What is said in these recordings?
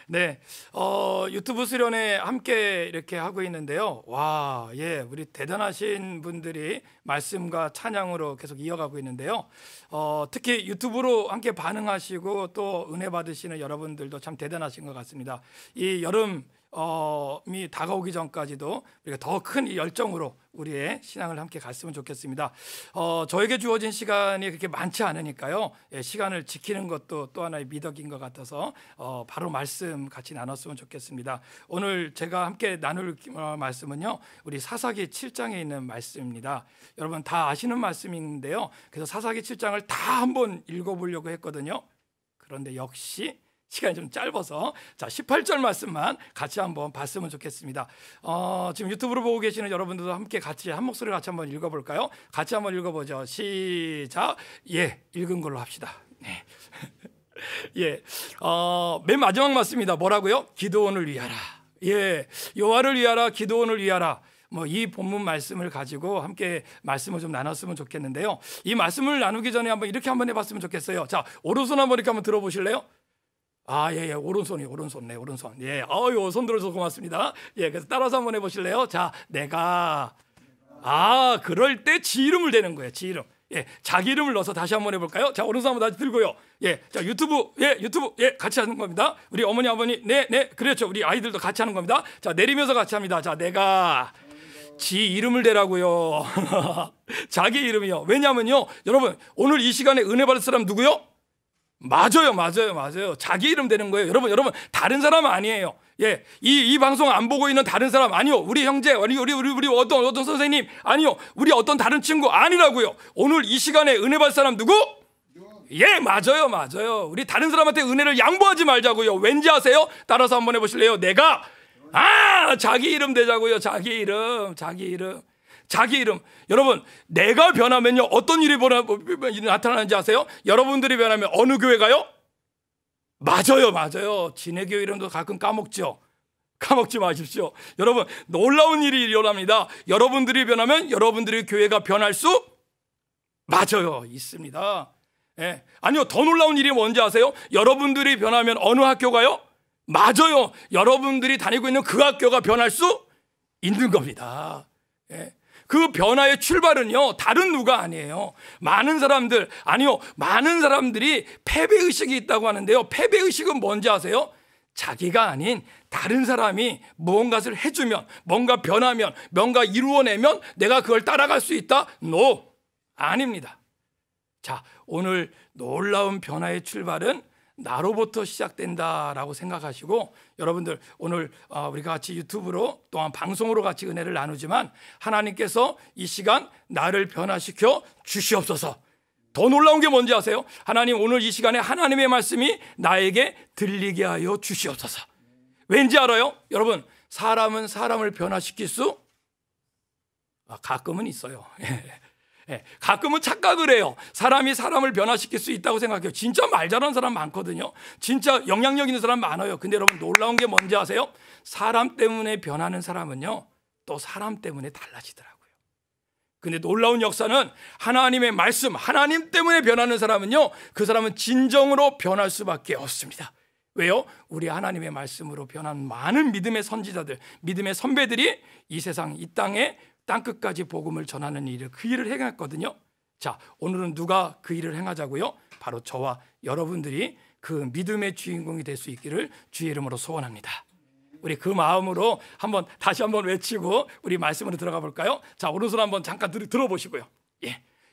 네, 유튜브 수련회 함께 이렇게 하고 있는데요. 와, 예, 우리 대단하신 분들이 말씀과 찬양으로 계속 이어가고 있는데요. 특히 유튜브로 함께 반응하시고 또 은혜 받으시는 여러분들도 참 대단하신 것 같습니다. 이 여름 이 다가오기 전까지도 우리가 더 큰 열정으로 우리의 신앙을 함께 갔으면 좋겠습니다. 저에게 주어진 시간이 그렇게 많지 않으니까요. 예, 시간을 지키는 것도 또 하나의 미덕인 것 같아서 바로 말씀 같이 나눴으면 좋겠습니다. 오늘 제가 함께 나눌 말씀은요, 우리 사사기 7장에 있는 말씀입니다. 여러분 다 아시는 말씀인데요. 그래서 사사기 7장을 다 한번 읽어보려고 했거든요. 그런데 역시 시간이 좀 짧아서 18절 말씀만 같이 한번 봤으면 좋겠습니다. 지금 유튜브로 보고 계시는 여러분들도 함께 같이 한 목소리 같이 한번 읽어볼까요? 같이 한번 읽어보죠. 시작. 예, 읽은 걸로 합시다. 네. 예, 맨 마지막 말씀입니다. 뭐라고요? 기드온을 위하라. 예, 여호와를 위하라, 기드온을 위하라. 이 본문 말씀을 가지고 함께 말씀을 좀 나눴으면 좋겠는데요. 이 말씀을 나누기 전에 한번 이렇게 한번 해봤으면 좋겠어요. 자, 오른손 한번 이렇게 한번 들어보실래요? 예, 오른손. 네, 오른손. 예, 손 들어줘서 고맙습니다. 예, 그래서 따라서 한번 해보실래요? 자, 내가, 그럴 때 지 이름을 대는 거예요. 지 이름. 예, 자기 이름을 넣어서 다시 한번 해볼까요? 자, 오른손 한번 다시 들고요. 예, 자, 유튜브, 같이 하는 겁니다. 우리 어머니, 아버니, 네, 그렇죠. 우리 아이들도 같이 하는 겁니다. 자, 내리면서 같이 합니다. 자, 내가 지 이름을 대라고요. 자기 이름이요. 왜냐면요, 여러분, 오늘 이 시간에 은혜 받을 사람 누구요? 맞아요. 자기 이름 되는 거예요. 여러분, 다른 사람 아니에요. 예, 이 방송 안 보고 있는 다른 사람 아니요. 우리 형제, 우리 어떤 선생님 아니요. 우리 어떤 다른 친구 아니라고요. 오늘 이 시간에 은혜 받을 사람 누구? 예, 맞아요. 우리 다른 사람한테 은혜를 양보하지 말자고요. 왠지 아세요? 따라서 한번 해보실래요? 내가 자기 이름 되자고요. 자기 이름. 여러분, 내가 변하면요, 어떤 일이 나타나는지 아세요? 여러분들이 변하면 어느 교회 가요? 맞아요. 지네 교회 이름도 가끔 까먹죠. 까먹지 마십시오. 여러분, 놀라운 일이 일어납니다. 여러분들이 변하면 여러분들의 교회가 변할 수 있습니다. 예. 아니요, 더 놀라운 일이 뭔지 아세요? 여러분들이 변하면 어느 학교 가요? 맞아요. 여러분들이 다니고 있는 그 학교가 변할 수 있는 겁니다. 예. 그 변화의 출발은요, 다른 누가 아니에요. 많은 사람들이 패배의식이 있다고 하는데요. 패배의식은 뭔지 아세요? 자기가 아닌 다른 사람이 무언가를 해주면, 뭔가 변하면, 뭔가 이루어내면 내가 그걸 따라갈 수 있다? No, 아닙니다. 자, 오늘 놀라운 변화의 출발은 나로부터 시작된다라고 생각하시고, 여러분들 오늘 우리가 같이 유튜브로 또한 방송으로 같이 은혜를 나누지만 하나님께서 이 시간 나를 변화시켜 주시옵소서. 더 놀라운 게 뭔지 아세요? 하나님, 오늘 이 시간에 하나님의 말씀이 나에게 들리게 하여 주시옵소서. 왠지 알아요? 여러분, 사람은 사람을 변화시킬 수 가끔은 있어요. 예, 가끔은 착각을 해요. 사람이 사람을 변화시킬 수 있다고 생각해요. 진짜 말 잘하는 사람 많거든요. 진짜 영향력 있는 사람 많아요. 근데 여러분, 놀라운 게 뭔지 아세요? 사람 때문에 변하는 사람은요, 또 사람 때문에 달라지더라고요. 근데 놀라운 역사는 하나님의 말씀, 하나님 때문에 변하는 사람은요, 그 사람은 진정으로 변할 수밖에 없습니다. 왜요? 우리 하나님의 말씀으로 변한 많은 믿음의 선지자들, 믿음의 선배들이 이 세상, 이 땅에 땅끝까지 복음을 전하는 일을, 그 일을 행했거든요. 자, 오늘은 누가 그 일을 행하자고요? 바로 저와 여러분들이 그 믿음의 주인공이 될 수 있기를 주의 이름으로 소원합니다. 우리 그 마음으로 다시 한번 외치고 우리 말씀으로 들어가 볼까요? 자, 오른손 한번 잠깐 들어보시고요.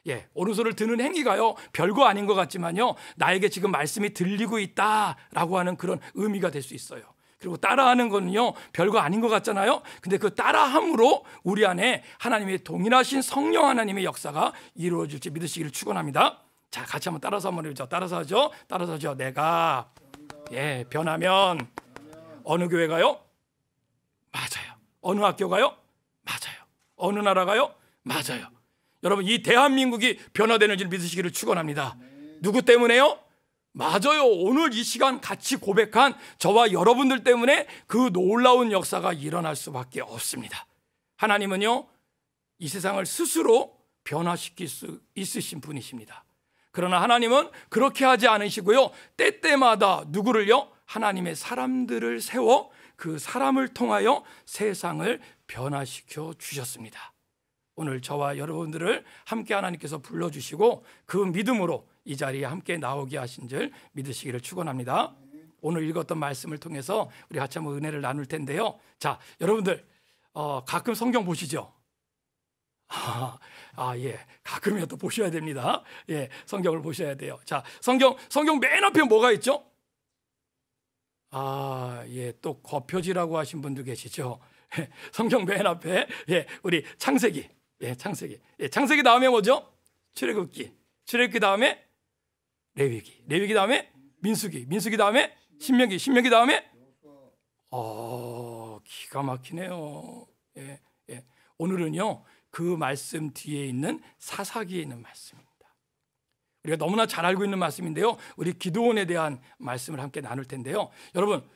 예, 오른손을 드는 행위가요, 별거 아닌 것 같지만요, 나에게 지금 말씀이 들리고 있다라고 하는 그런 의미가 될 수 있어요. 그리고 따라하는 거는요, 별거 아닌 것 같잖아요. 근데 그 따라함으로 우리 안에 하나님의 동일하신 성령 하나님의 역사가 이루어질지 믿으시기를 축원합니다. 자, 같이 한번 따라서 한번 해보죠. 따라서 하죠. 내가 변하면 어느 교회 가요? 맞아요. 어느 학교 가요? 맞아요. 어느 나라 가요? 맞아요. 여러분, 이 대한민국이 변화되는 줄 믿으시기를 축원합니다. 누구 때문에요? 맞아요. 오늘 이 시간 같이 고백한 저와 여러분들 때문에 그 놀라운 역사가 일어날 수밖에 없습니다. 하나님은요, 이 세상을 스스로 변화시킬 수 있으신 분이십니다. 그러나 하나님은 그렇게 하지 않으시고요, 때때마다 누구를요? 하나님의 사람들을 세워 그 사람을 통하여 세상을 변화시켜 주셨습니다. 오늘 저와 여러분들을 함께 하나님께서 불러주시고 그 믿음으로 이 자리에 함께 나오게 하신 줄 믿으시기를 축원합니다. 오늘 읽었던 말씀을 통해서 우리 같이 한번 은혜를 나눌 텐데요. 자, 여러분들 가끔 성경 보시죠? 예, 가끔이라도 보셔야 됩니다. 예, 성경을 보셔야 돼요. 자, 성경 맨 앞에 뭐가 있죠? 예, 또 거표지라고 하신 분도 계시죠? 성경 맨 앞에 우리 창세기, 창세기 다음에 뭐죠? 출애굽기, 출애굽기 다음에 레위기 다음에 민수기 다음에 신명기 다음에 기가 막히네요. 오늘은요 그 말씀 뒤에 있는 사사기에 있는 말씀입니다. 우리가 너무나 잘 알고 있는 말씀인데요, 우리 기드온에 대한 말씀을 함께 나눌 텐데요. 여러분,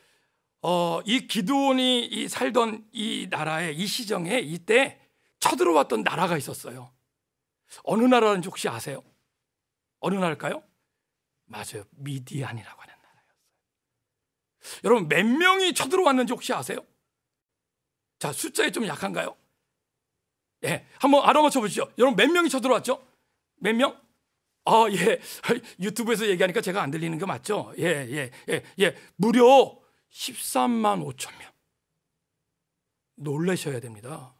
이 기드온이 살던 이 나라에, 이 시정에 이때 쳐들어왔던 나라가 있었어요. 어느 나라인지 혹시 아세요? 어느 나라일까요? 맞아요, 미디안이라고 하는 나라였어요. 여러분, 몇 명이 쳐들어왔는지 혹시 아세요? 자, 숫자에 좀 약한가요? 한번 알아맞혀 보시죠. 여러분, 몇 명이 쳐들어왔죠? 몇 명? 유튜브에서 얘기하니까 제가 안 들리는 거 맞죠? 무려 13만 5천 명. 놀라셔야 됩니다.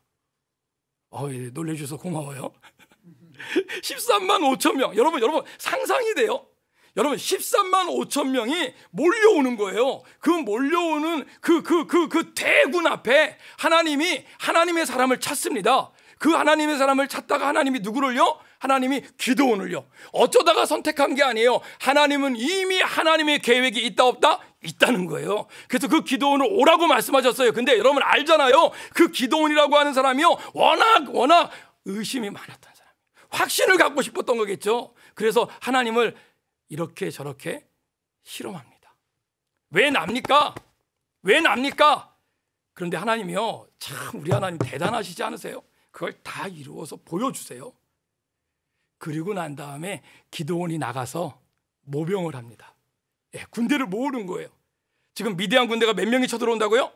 놀래주셔서 고마워요. 13만 5천 명. 여러분 상상이 돼요? 여러분, 13만 5천 명이 몰려오는 거예요. 그 몰려오는 그 대군 앞에 하나님의 사람을 찾습니다. 그 하나님의 사람을 찾다가 하나님이 누구를요? 하나님이 기드온을요. 어쩌다가 선택한 게 아니에요. 하나님은 이미 하나님의 계획이 있다 없다? 있다는 거예요. 그래서 그 기드온을 오라고 말씀하셨어요. 근데 여러분 알잖아요. 그 기드온이라고 하는 사람이요, 워낙 의심이 많았던 사람, 확신을 갖고 싶었던 거겠죠. 그래서 하나님을 이렇게 저렇게 실험합니다. 왜 납니까? 그런데 하나님이요, 참 우리 하나님 대단하시지 않으세요? 그걸 다 이루어서 보여주세요. 그리고 난 다음에 기드온이 나가서 모병을 합니다. 군대를 모으는 거예요. 지금 미디안 군대가 몇 명이 쳐들어온다고요?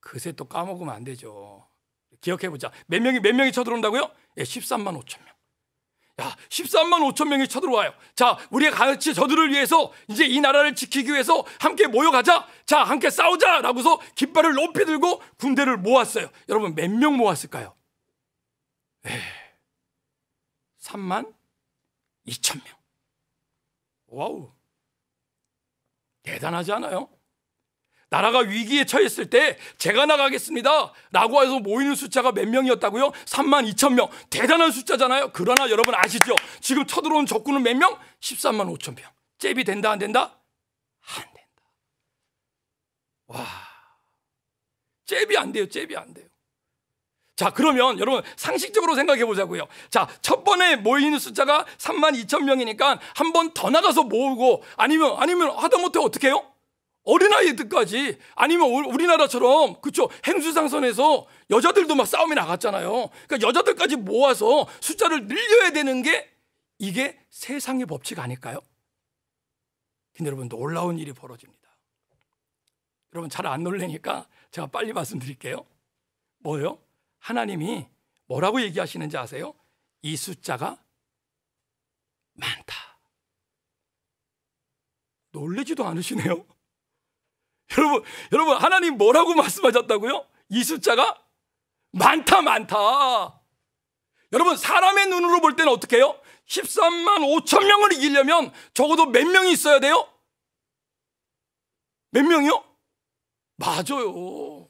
그새 또 까먹으면 안 되죠. 기억해보자. 몇 명이 쳐들어온다고요? 13만 5천 명. 13만 5천 명이 쳐들어와요. 자, 우리가 같이 저들을 위해서 이제 이 나라를 지키기 위해서 함께 모여가자. 자, 함께 싸우자 라고서 깃발을 높이 들고 군대를 모았어요. 여러분, 몇 명 모았을까요? 3만 2천 명. 와우, 대단하지 않아요? 나라가 위기에 처했을 때 제가 나가겠습니다 라고 해서 모이는 숫자가 몇 명이었다고요? 3만 2천 명. 대단한 숫자잖아요. 그러나 여러분 아시죠? 지금 쳐들어온 적군은 몇 명? 13만 5천 명. 잽이 된다 안 된다? 안 된다. 와, 잽이 안 돼요. 자, 그러면 여러분 상식적으로 생각해 보자고요. 자, 첫 번에 모이는 숫자가 3만 2천 명이니까 한 번 더 나가서 모으고, 아니면 하다못해 어떻게 해요? 어린아이들까지, 아니면 우리나라처럼, 그쵸, 행수상선에서 여자들도 막 싸움이 나갔잖아요. 그러니까 여자들까지 모아서 숫자를 늘려야 되는 게 이게 세상의 법칙 아닐까요? 근데 여러분, 놀라운 일이 벌어집니다. 여러분 잘 안 놀래니까 제가 빨리 말씀드릴게요. 뭐예요? 하나님이 뭐라고 얘기하시는지 아세요? 이 숫자가 많다. 놀라지도 않으시네요. 여러분 하나님 뭐라고 말씀하셨다고요? 이 숫자가 많다. 여러분, 사람의 눈으로 볼 때는 어떻게 해요? 13만 5천 명을 이기려면 적어도 몇 명이 있어야 돼요? 몇 명이요? 맞아요.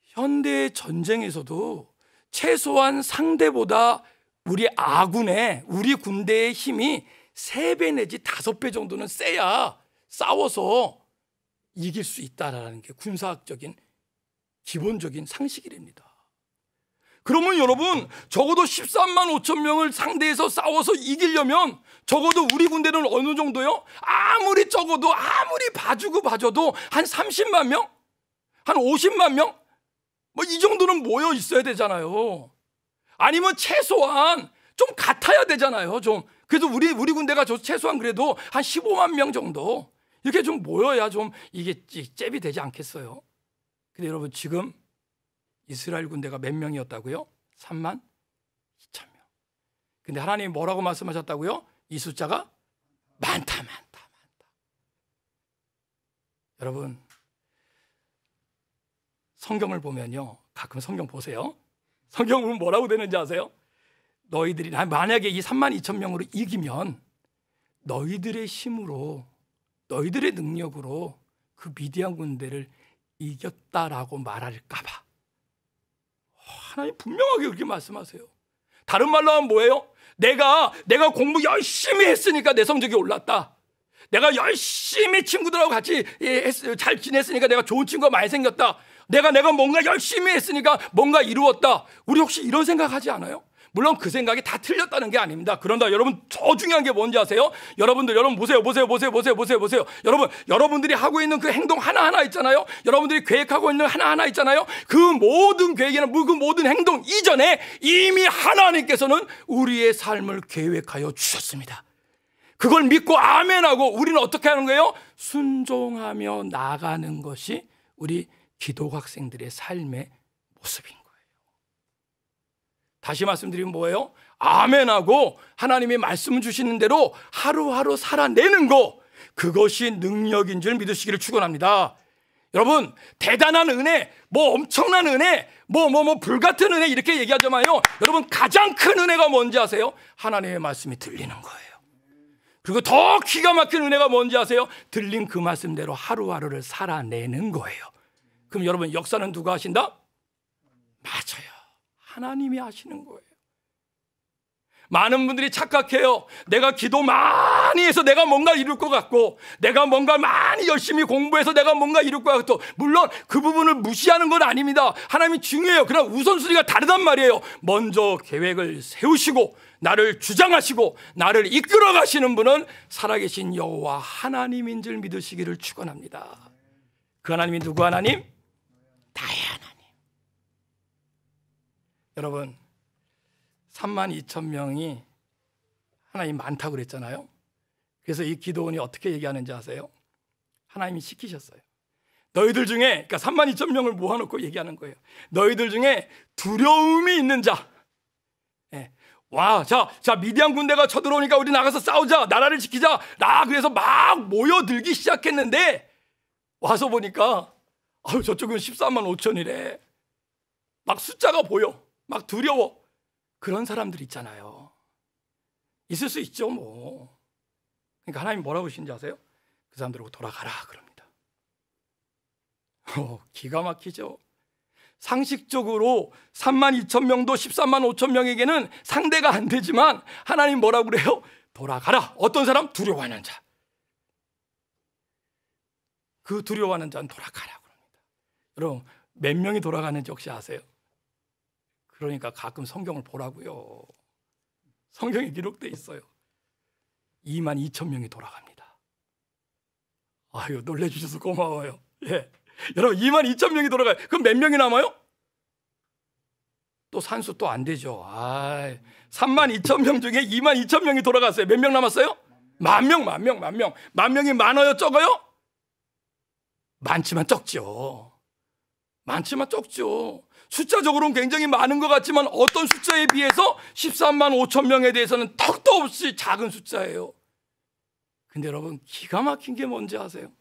현대 전쟁에서도 최소한 상대보다 우리 군대의 힘이 3배 내지 5배 정도는 세야 싸워서 이길 수 있다라는 게 군사학적인 기본적인 상식이랍니다. 그러면 여러분, 적어도 13만 5천 명을 상대해서 싸워서 이기려면 적어도 우리 군대는 어느 정도요? 아무리 봐줘도 한 30만 명? 한 50만 명? 뭐 이 정도는 모여 있어야 되잖아요. 아니면 최소한 좀 같아야 되잖아요. 좀. 그래서 우리 군대가 최소한 그래도 한 15만 명 정도. 이렇게 좀 모여야 좀 이게 잽이 되지 않겠어요? 근데 여러분, 지금 이스라엘 군대가 몇 명이었다고요? 3만 2천 명. 근데 하나님이 뭐라고 말씀하셨다고요? 이 숫자가 많다. 여러분, 성경을 보면요, 가끔 성경 보세요. 성경 보면 뭐라고 되는지 아세요? 너희들이 만약에 이 3만 2천 명으로 이기면 너희들의 힘으로, 너희들의 능력으로 그 미디안 군대를 이겼다라고 말할까 봐 하나님 분명하게 그렇게 말씀하세요. 다른 말로 하면 뭐예요? 내가 공부 열심히 했으니까 내 성적이 올랐다. 내가 열심히 친구들하고 같이 잘 지냈으니까 내가 좋은 친구가 많이 생겼다. 내가 뭔가 열심히 했으니까 뭔가 이루었다. 우리 혹시 이런 생각하지 않아요? 물론 그 생각이 다 틀렸다는 게 아닙니다. 그런다 여러분, 더 중요한 게 뭔지 아세요? 여러분 보세요. 여러분들이 하고 있는 그 행동 하나하나 있잖아요. 여러분들이 계획하고 있는 하나하나 있잖아요. 그 모든 계획이나 그 모든 행동 이전에 이미 하나님께서는 우리의 삶을 계획하여 주셨습니다. 그걸 믿고 아멘하고 우리는 어떻게 하는 거예요? 순종하며 나가는 것이 우리 기독 학생들의 삶의 모습인 거예요. 다시 말씀드리면 뭐예요? 아멘하고 하나님이 말씀 주시는 대로 하루하루 살아내는 거, 그것이 능력인 줄 믿으시기를 축원합니다. 여러분, 대단한 은혜, 엄청난 은혜, 불같은 은혜 이렇게 얘기하지만요, 여러분, 가장 큰 은혜가 뭔지 아세요? 하나님의 말씀이 들리는 거예요. 그리고 더 기가 막힌 은혜가 뭔지 아세요? 들린 그 말씀대로 하루하루를 살아내는 거예요. 그럼 여러분, 역사는 누가 하신다? 맞아요, 하나님이 하시는 거예요. 많은 분들이 착각해요. 내가 기도 많이 해서 내가 뭔가 이룰 것 같고, 내가 뭔가 많이 열심히 공부해서 내가 뭔가 이룰 것 같고, 물론 그 부분을 무시하는 건 아닙니다. 하나님이 중요해요. 그러나 우선순위가 다르단 말이에요. 먼저 계획을 세우시고 나를 주장하시고 나를 이끌어 가시는 분은 살아계신 여호와 하나님인 줄 믿으시기를 축원합니다. 그 하나님이 누구 하나님? 나의 하나님. 여러분, 3만 2천 명이 하나님 많다고 그랬잖아요. 그래서 이 기도원이 어떻게 얘기하는지 아세요? 하나님이 시키셨어요. 너희들 중에, 그러니까 3만 2천 명을 모아놓고 얘기하는 거예요. 너희들 중에 두려움이 있는 자, 자, 미디안 군대가 쳐들어오니까 우리 나가서 싸우자, 나라를 지키자. 그래서 막 모여들기 시작했는데 와서 보니까 저쪽은 14만 5천이래. 막 숫자가 보여. 막 두려워. 그런 사람들 있잖아요. 있을 수 있죠, 그러니까 하나님 뭐라고 하시는지 아세요? 그 사람들하고 돌아가라 그럽니다. 기가 막히죠. 상식적으로 3만 2천 명도 13만 5천 명에게는 상대가 안 되지만 하나님 뭐라고 그래요? 돌아가라. 어떤 사람? 두려워하는 자. 그 두려워하는 자는 돌아가라 그럽니다. 여러분, 몇 명이 돌아가는지 혹시 아세요? 그러니까 가끔 성경을 보라고요. 성경에 기록되어 있어요. 2만 2천 명이 돌아갑니다. 아유, 놀래주셔서 고마워요. 여러분, 2만 2천 명이 돌아가요. 그럼 몇 명이 남아요? 또 산수 또 안 되죠. 3만 2천 명 중에 2만 2천 명이 돌아갔어요. 몇 명 남았어요? 만 명. 만 명이 많아요, 적어요? 많지만 적죠. 숫자적으로는 굉장히 많은 것 같지만 어떤 숫자에 비해서 13만 5천 명에 대해서는 턱도 없이 작은 숫자예요. 근데 여러분, 기가 막힌 게 뭔지 아세요?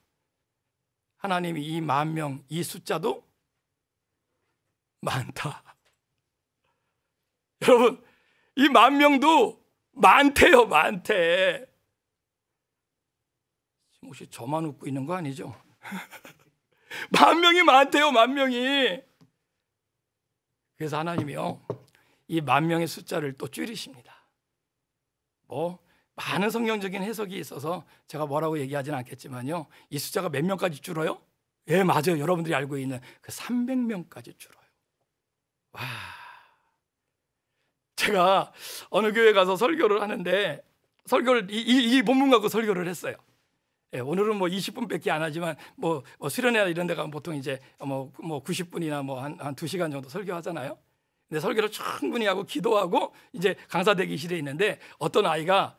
하나님이 이 만 명, 이 숫자도 많다. 여러분, 이 만 명도 많대요, 많대. 혹시 저만 웃고 있는 거 아니죠? 만 명이 많대요, 만 명이. 그래서 하나님이요, 이 만 명의 숫자를 또 줄이십니다. 많은 성경적인 해석이 있어서 제가 뭐라고 얘기하지는 않겠지만요, 이 숫자가 몇 명까지 줄어요? 맞아요. 여러분들이 알고 있는 그 300명까지 줄어요. 와, 제가 어느 교회 가서 설교를 하는데 이 본문 갖고 설교를 했어요. 오늘은 20분밖에 안 하지만 수련회나 이런 데 가면 보통 이제 90분이나 한 2시간 정도 설교하잖아요. 근데 설교를 충분히 하고 기도하고 이제 강사 대기실에 있는데 어떤 아이가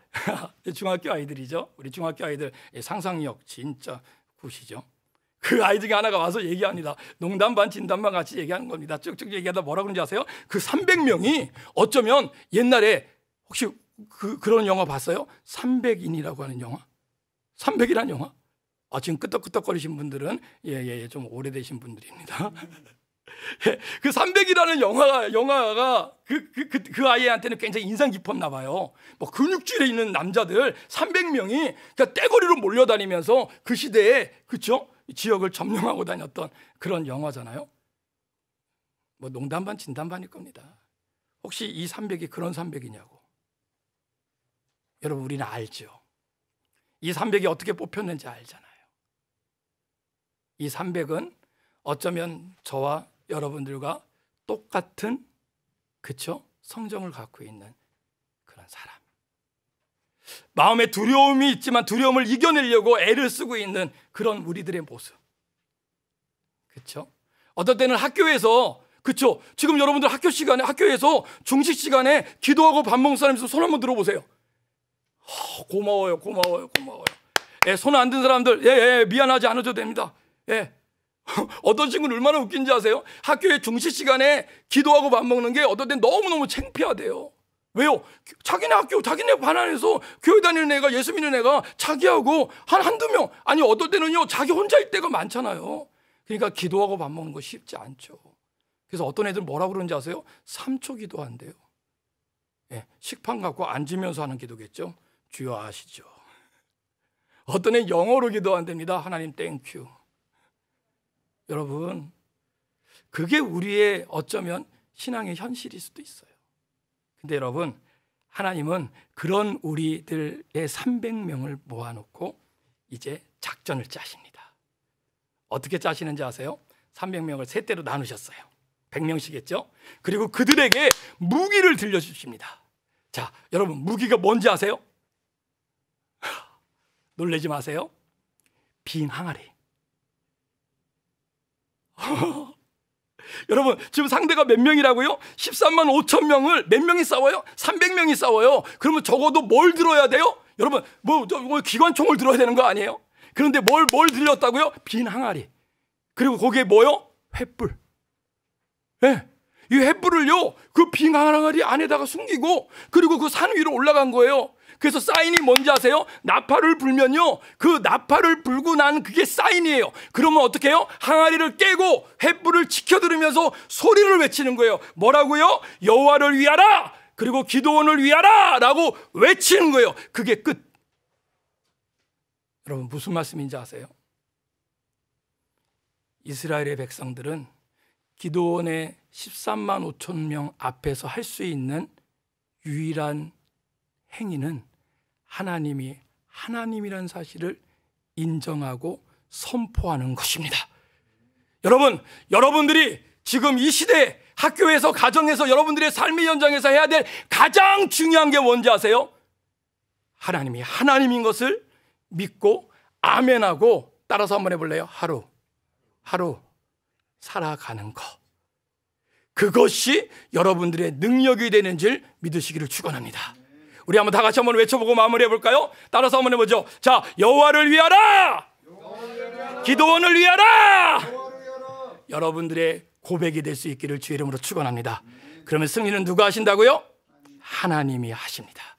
중학교 아이들이죠. 우리 중학교 아이들 상상력 진짜 굿이죠. 그 아이 중에 하나가 와서 얘기합니다. 농담 반 진담 반 같이 얘기하는 겁니다. 쭉쭉 얘기하다 뭐라 그런지 아세요? 그 300명이 어쩌면 옛날에 혹시 그런 영화 봤어요? 300인이라고 하는 영화? 300이라는 영화? 지금 끄떡끄떡거리신 분들은 좀 오래되신 분들입니다. 그 300이라는 영화가 그 아이한테는 굉장히 인상 깊었나 봐요. 뭐 근육질에 있는 남자들 300명이 그러니까 떼거리로 몰려다니면서 그 시대에 그렇죠? 지역을 점령하고 다녔던 그런 영화잖아요. 뭐 농담 반 진담 반일 겁니다. 혹시 이 300이 그런 300이냐고. 여러분 우리는 알죠. 이 300이 어떻게 뽑혔는지 알잖아요. 이 300은 어쩌면 저와 여러분들과 똑같은 그쵸? 성정을 갖고 있는 그런 사람. 마음에 두려움이 있지만 두려움을 이겨내려고 애를 쓰고 있는 그런 우리들의 모습. 그쵸? 어떨 때는 학교에서 그쵸? 지금 여러분들 학교 시간에 학교에서 중식 시간에 기도하고 밥 먹는 사람 있으면 손 한번 들어보세요. 고마워요. 손 안 든 사람들 미안하지 않아도 됩니다. 어떤 친구는 얼마나 웃긴지 아세요? 학교에 중식 시간에 기도하고 밥 먹는 게 어떨 땐 너무너무 창피하대요. 왜요? 자기네 학교, 자기네 반 안에서 교회 다니는 애가, 예수 믿는 애가 자기하고 한두 명, 아니 어떨 때는요 자기 혼자일 때가 많잖아요. 그러니까 기도하고 밥 먹는 거 쉽지 않죠. 그래서 어떤 애들 뭐라고 그러는지 아세요? 3초 기도한대요. 식판 갖고 앉으면서 하는 기도겠죠. 주여 아시죠. 어떤 애 영어로 기도한답니다. 하나님 땡큐. 여러분 그게 우리의 어쩌면 신앙의 현실일 수도 있어요. 근데 여러분 하나님은 그런 우리들의 300명을 모아놓고 이제 작전을 짜십니다. 어떻게 짜시는지 아세요? 300명을 세 대로 나누셨어요. 100명씩이겠죠? 그리고 그들에게 무기를 들려주십니다. 자, 여러분 무기가 뭔지 아세요? 놀라지 마세요. 빈 항아리. 여러분 지금 상대가 몇 명이라고요? 13만 5천 명을 몇 명이 싸워요? 300명이 싸워요. 그러면 적어도 뭘 들어야 돼요? 여러분 뭐 기관총을 들어야 되는 거 아니에요? 그런데 뭘 들렸다고요? 빈 항아리. 그리고 거기에 뭐요? 횃불. 이 횃불을요 그 빈 항아리 안에다가 숨기고 그리고 그 산 위로 올라간 거예요. 그래서 사인이 뭔지 아세요? 나팔을 불면요 그 나팔을 불고 난 그게 사인이에요. 그러면 어떻게 해요? 항아리를 깨고 횃불을 지켜들으면서 소리를 외치는 거예요. 뭐라고요? 여호와를 위하라 그리고 기도원을 위하라 라고 외치는 거예요. 그게 끝. 여러분 무슨 말씀인지 아세요? 이스라엘의 백성들은 기도원의 13만 5천 명 앞에서 할 수 있는 유일한 행위는 하나님이 하나님이라는 사실을 인정하고 선포하는 것입니다. 여러분들이 지금 이 시대에 학교에서 가정에서 여러분들의 삶의 현장에서 해야 될 가장 중요한 게 뭔지 아세요? 하나님이 하나님인 것을 믿고 아멘하고 따라서 한번 해볼래요? 하루 살아가는 것. 그것이 여러분들의 능력이 되는 줄 믿으시기를 축원합니다. 우리 한번 다 같이 한번 외쳐보고 마무리해 볼까요? 따라서 한번 해보죠. 자, 여호와를 위하라, 기도원을 위하라. 여러분들의 고백이 될 수 있기를 주의 이름으로 축원합니다. 그러면 승리는 누가 하신다고요? 하나님이 하십니다.